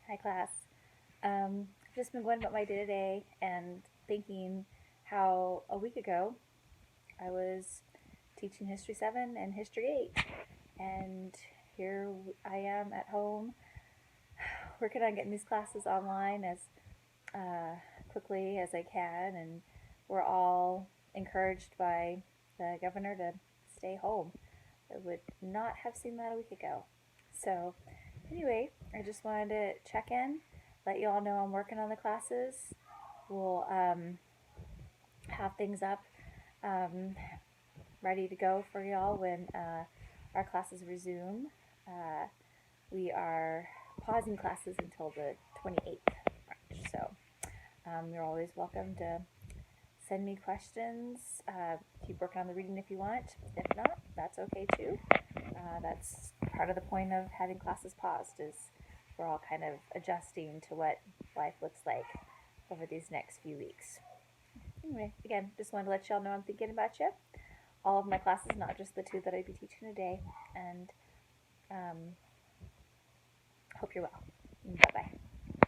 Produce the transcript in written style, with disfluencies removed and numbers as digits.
Hi class. I've just been going about my day-to-day and thinking how a week ago I was teaching History 7 and History 8, and here I am at home working on getting these classes online as quickly as I can, and we're all encouraged by the governor to stay home. I would not have seen that a week ago. So anyway, I just wanted to check in, let you all know I'm working on the classes. We'll have things up um, ready to go for y'all when our classes resume. Uh, we are pausing classes until the 28th of March, so you're always welcome to send me questions. Keep working on the reading if you want. If not, that's okay too. That's part of the point of having classes paused, is we're all kind of adjusting to what life looks like over these next few weeks. Anyway, again, just wanted to let y'all know I'm thinking about you. All of my classes, not just the two that I'd be teaching today, and hope you're well. Bye-bye.